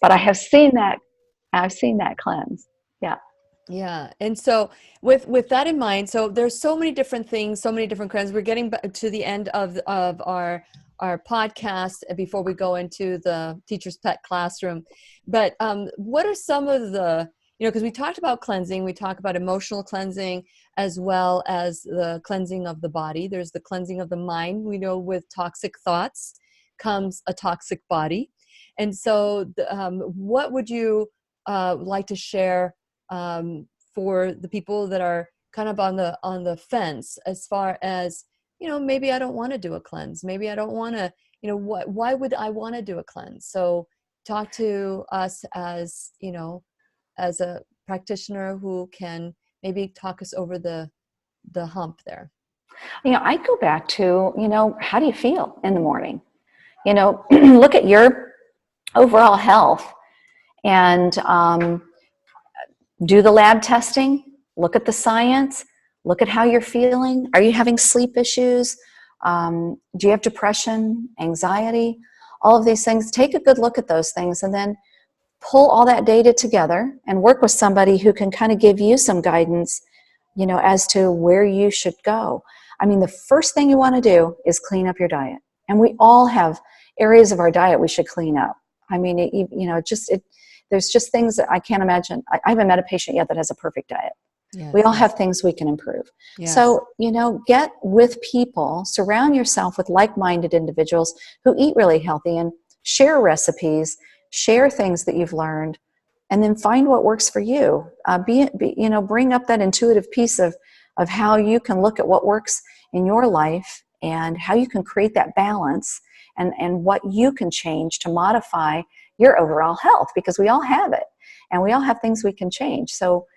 But I have seen that. I've seen that cleanse. Yeah. Yeah. And so with that in mind, so there's so many different things, so many different cleanses. We're getting to the end of our podcast before we go into the Teacher's Pet Classroom. But what are some of the, because we talked about cleansing, we talk about emotional cleansing as well as the cleansing of the body. There's the cleansing of the mind. We know with toxic thoughts comes a toxic body. And so what would you like to share for the people that are kind of on the fence as far as, maybe I don't want to do a cleanse. Maybe I don't want to, why would I want to do a cleanse? So talk to us as, as a practitioner who can maybe talk us over the hump there? I go back to, how do you feel in the morning? Look at your overall health and do the lab testing, look at the science, look at how you're feeling. Are you having sleep issues? Do you have depression, anxiety? All of these things. Take a good look at those things and then pull all that data together and work with somebody who can kind of give you some guidance, as to where you should go. I mean, the first thing you want to do is clean up your diet. And we all have areas of our diet we should clean up. I mean, there's just things that I can't imagine. I haven't met a patient yet that has a perfect diet. Yes, we all have things we can improve. Yes. So, get with people, surround yourself with like-minded individuals who eat really healthy and share recipes, share things that you've learned, and then find what works for you. Bring up that intuitive piece of how you can look at what works in your life and how you can create that balance and what you can change to modify your overall health, because we all have it and we all have things we can change. So,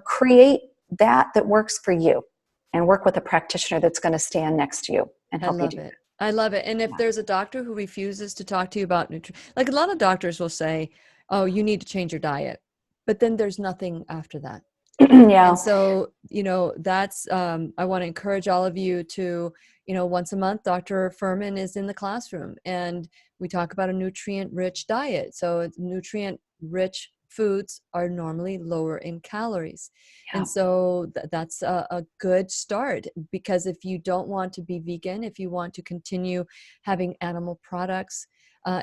create that works for you and work with a practitioner that's going to stand next to you and help you do it. I love it. And if there's a doctor who refuses to talk to you about nutrition, like a lot of doctors will say, oh, you need to change your diet, but then there's nothing after that. Yeah. And so, that's, I want to encourage all of you to, once a month, Dr. Furman is in the classroom and we talk about a nutrient-rich diet. So nutrient-rich foods are normally lower in calories. Yeah. And so that's a good start, because if you don't want to be vegan, if you want to continue having animal products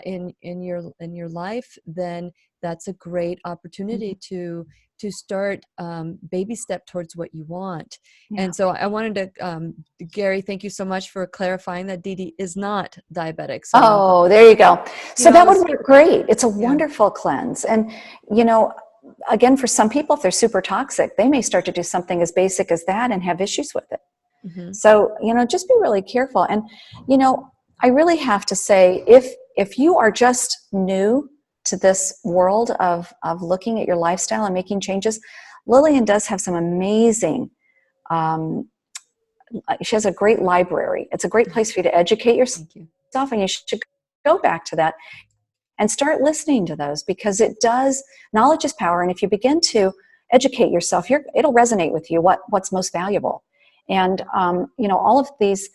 in your life, then that's a great opportunity to start baby step towards what you want. Yeah. And so I wanted to, Gary, thank you so much for clarifying that Dee Dee is not diabetic. So there you go. So that would work great. It's a wonderful cleanse. And, again, for some people, if they're super toxic, they may start to do something as basic as that and have issues with it. Mm-hmm. So, just be really careful. And, I really have to say, if you are just new to this world of looking at your lifestyle and making changes, Lillian does have some amazing, she has a great library. It's a great place for you to educate yourself, and you should go back to that and start listening to those, because knowledge is power. And if you begin to educate yourself, it'll resonate with you what's most valuable. And, all of these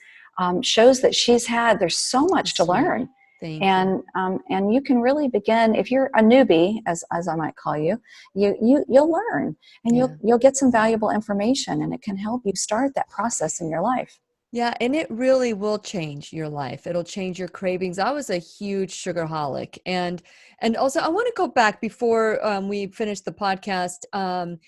shows that she's had, there's so much to learn. And you can really begin, if you're a newbie, as I might call you, you'll learn and you'll get some valuable information, and it can help you start that process in your life. Yeah, and it really will change your life. It'll change your cravings. I was a huge sugarholic, and also I want to go back before we finish the podcast. And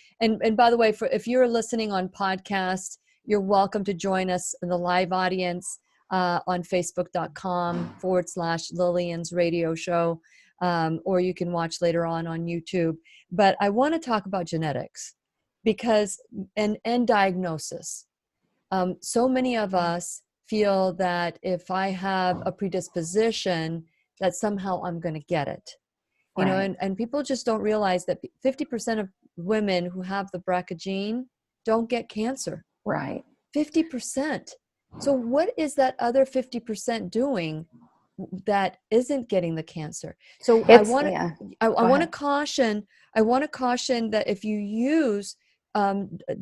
by the way, if you're listening on podcast, you're welcome to join us in the live audience on facebook.com/Lillian's radio show, or you can watch later on YouTube. But I want to talk about genetics and diagnosis. So many of us feel that if I have a predisposition, that somehow I'm going to get it. And people just don't realize that 50% of women who have the BRCA gene don't get cancer. Right. 50%. So what is that other 50% doing that isn't getting the cancer? So I want to caution that if you use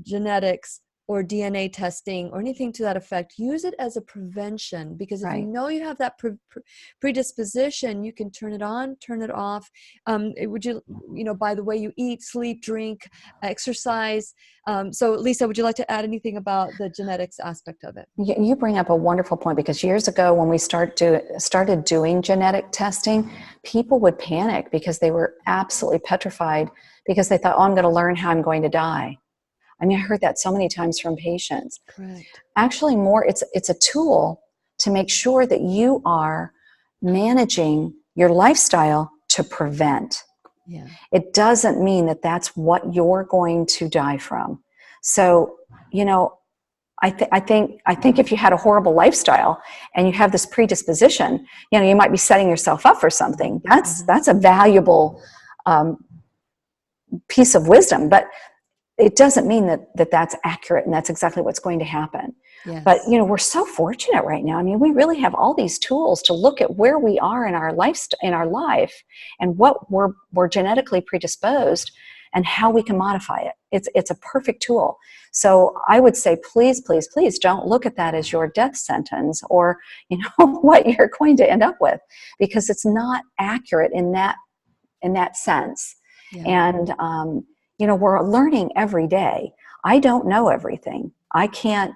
genetics or DNA testing or anything to that effect, use it as a prevention, because if you know you have that predisposition, you can turn it on, turn it off. Would you, by the way you eat, sleep, drink, exercise. So Lisa, would you like to add anything about the genetics aspect of it? You bring up a wonderful point, because years ago when we started doing genetic testing, people would panic because they were absolutely petrified, because they thought, I'm going to learn how I'm going to die. I mean, I heard that so many times from patients. Correct. Actually, it's a tool to make sure that you are managing your lifestyle to prevent. Yeah. It doesn't mean that that's what you're going to die from. So, I think if you had a horrible lifestyle and you have this predisposition, you might be setting yourself up for something. That's a valuable piece of wisdom, but it doesn't mean that that's accurate and that's exactly what's going to happen. Yes. But we're so fortunate right now. I mean, we really have all these tools to look at where we are in our life, and what we're genetically predisposed, and how we can modify it. It's a perfect tool. So I would say, please, please, please don't look at that as your death sentence or what you're going to end up with, because it's not accurate in that sense. Yeah. And we're learning every day. I don't know everything. I can't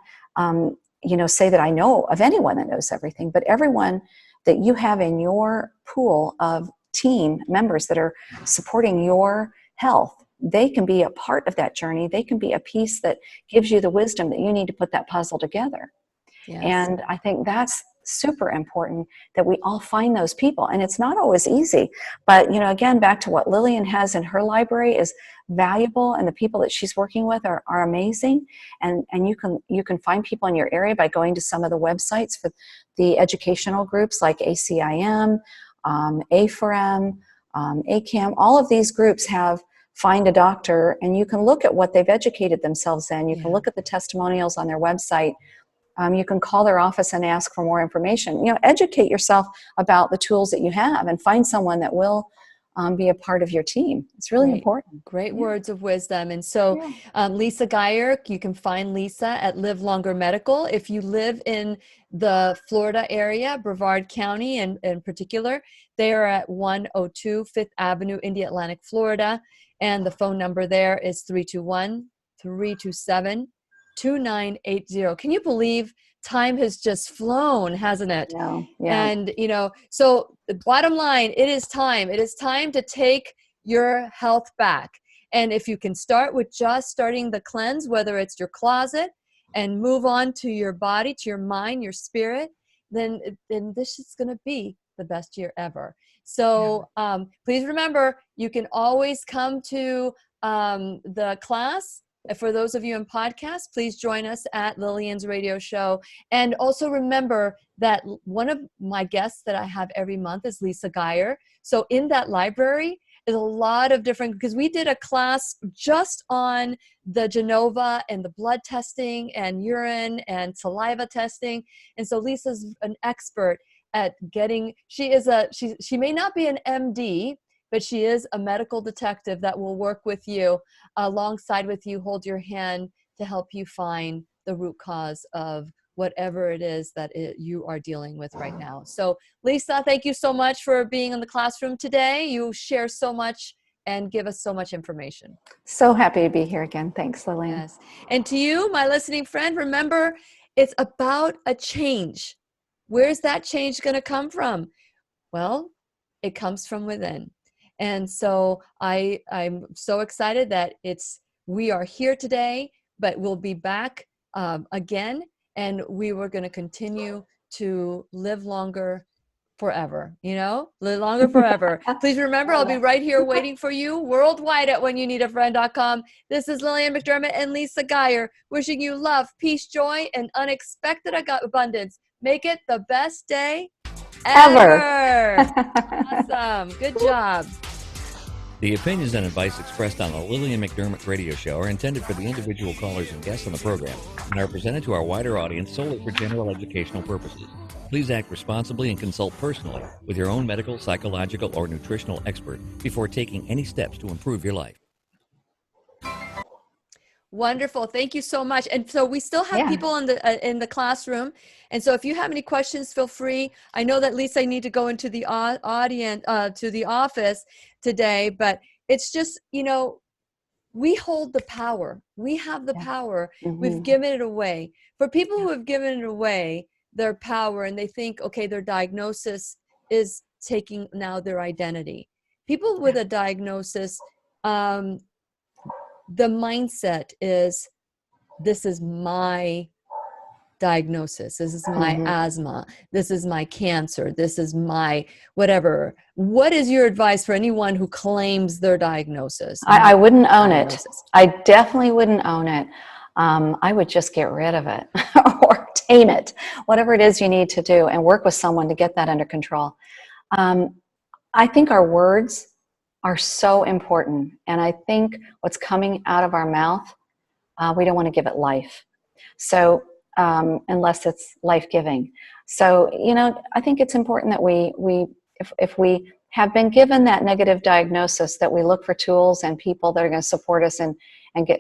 say that I know of anyone that knows everything, but everyone that you have in your pool of team members that are supporting your health, they can be a part of that journey. They can be a piece that gives you the wisdom that you need to put that puzzle together. Yes. And I think that's super important, that we all find those people. And it's not always easy, but again, back to what Lillian has in her library is valuable, and the people that she's working with are amazing. And you can find people in your area by going to some of the websites for the educational groups like ACIM, A4M, ACAM. All of these groups have Find a Doctor, and you can look at what they've educated themselves in. You can look at the testimonials on their website. You can call their office and ask for more information. Educate yourself about the tools that you have and find someone that will be a part of your team. It's really important. Great words of wisdom. And so Lisa Geyer, you can find Lisa at Live Longer Medical. If you live in the Florida area, Brevard County in particular, they are at 102 Fifth Avenue, India Atlantic, Florida. And the phone number there is 321-327-2980. Can you believe time has just flown, hasn't it? Yeah. And, so the bottom line, it is time. It is time to take your health back. And if you can start with just starting the cleanse, whether it's your closet, and move on to your body, to your mind, your spirit, then this is going to be the best year ever. So please remember, you can always come to the class. For those of you in podcast, please join us at Lillian's radio show. And also remember that one of my guests that I have every month is Lisa Geyer. So in that library is a lot of different, because we did a class just on the Genova and the blood testing and urine and saliva testing. And so Lisa's an expert at she may not be an MD, but she is a medical detective that will work with you, alongside with you, hold your hand to help you find the root cause of whatever it is that you are dealing with right now. So Lisa, thank you so much for being in the classroom today. You share so much and give us so much information. So happy to be here again. Thanks, Lillian. Yes. And to you, my listening friend, remember, it's about a change. Where's that change going to come from? Well, it comes from within. And so I'm so excited that we are here today, but we'll be back again, and we were going to continue to live longer forever, live longer forever. Please remember, I'll be right here waiting for you worldwide at whenyouneedafriend.com. This is Lillian McDermott and Lisa Geyer wishing you love, peace, joy, and unexpected abundance. Make it the best day ever. Awesome. Good job. The opinions and advice expressed on the Lillian McDermott radio show are intended for the individual callers and guests on the program and are presented to our wider audience solely for general educational purposes. Please act responsibly and consult personally with your own medical, psychological, or nutritional expert before taking any steps to improve your life. Wonderful. Thank you so much. And so we still have people in the classroom. And so if you have any questions, feel free. I know that Lisa, I need to go into the audience, to the office today, but it's just, we hold the power. We have the power. Mm-hmm. We've given it away. For people who have given it away, their power, and they think, okay, their diagnosis is taking now their identity. People with a diagnosis, the mindset is, this is my diagnosis. This is my asthma. This is my cancer. This is my whatever. What is your advice for anyone who claims their diagnosis? I wouldn't own it. I definitely wouldn't own it. I would just get rid of it or tame it, whatever it is you need to do, and work with someone to get that under control. I think our words are so important, and I think what's coming out of our mouth, we don't want to give it life. So unless it's life-giving. So, I think it's important that if we have been given that negative diagnosis, that we look for tools and people that are going to support us and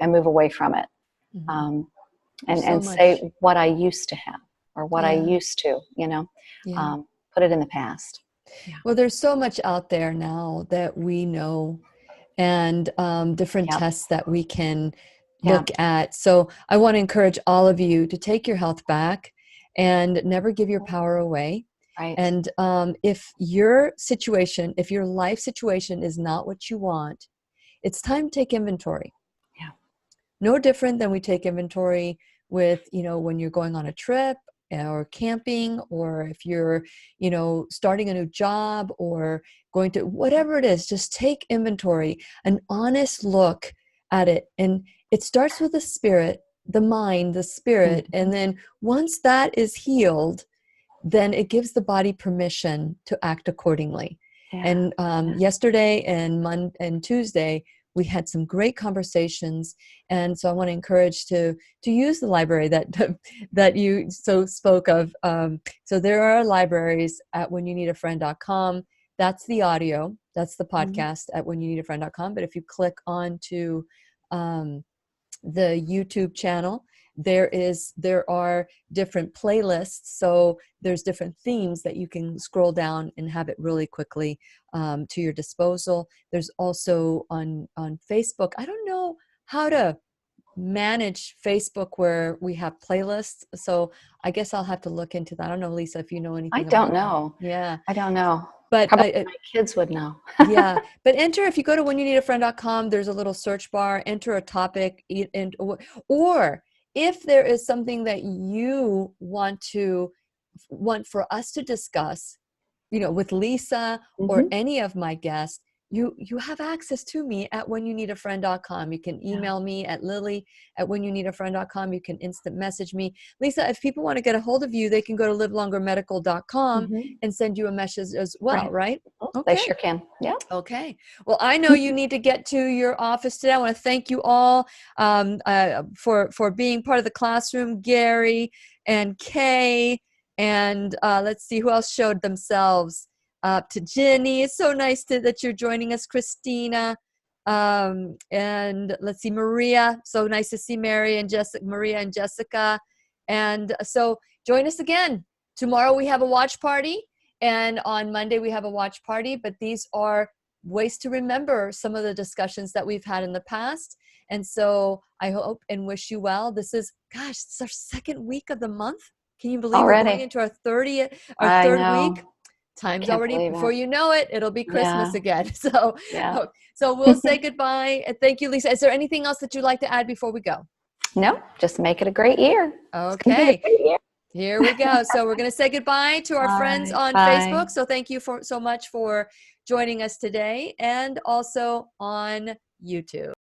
move away from it. Mm-hmm. And say what I used to have, or what I used to, put it in the past. Yeah. Well, there's so much out there now that we know, and different tests that we can look at. So I want to encourage all of you to take your health back and never give your power away. Right. And if your life situation is not what you want, it's time to take inventory. Yeah. No different than we take inventory with, when you're going on a trip or camping, or if you're, starting a new job or going to whatever it is, just take inventory, an honest look at it. And it starts with the spirit, the mind, the spirit. And then once that is healed, then it gives the body permission to act accordingly. Yeah. And yesterday and Tuesday, we had some great conversations. And so I want to encourage to use the library that you so spoke of. So there are libraries at whenyouneedafriend.com. That's the audio. That's the podcast at whenyouneedafriend.com. But if you click on to the YouTube channel, there are different playlists. So there's different themes that you can scroll down and have it really quickly to your disposal. There's also on Facebook. I don't know how to manage Facebook where we have playlists. So I guess I'll have to look into that. I don't know, Lisa, if you know anything. I don't know. Yeah. I don't know. But my kids would know. Yeah. But if you go to whenyouneedafriend.com, there's a little search bar, enter a topic, or if there is something that you want for us to discuss, with Lisa or any of my guests, you have access to me at whenyouneedafriend.com. You can email me at lily@whenyouneedafriend.com. You can instant message me. Lisa, if people want to get a hold of you, they can go to livelongermedical.com and send you a message as well, right? Okay. They sure can. Yeah. Okay. Well, I know you need to get to your office today. I want to thank you all for being part of the classroom, Gary and Kay, and let's see who else showed themselves. To Jenny, it's so nice that you're joining us, Christina, and let's see, Maria. So nice to see Maria and Jessica, and so join us again. Tomorrow we have a watch party, and on Monday we have a watch party. But these are ways to remember some of the discussions that we've had in the past. And so I hope and wish you well. This is our second week of the month. Can you believe we're going into our third week? Time's already, before you know it, it'll be Christmas again. So we'll say goodbye. And thank you, Lisa. Is there anything else that you'd like to add before we go? No, just make it a great year. Okay. Here we go. So we're going to say goodbye to our friends on Facebook. So thank you so much for joining us today, and also on YouTube.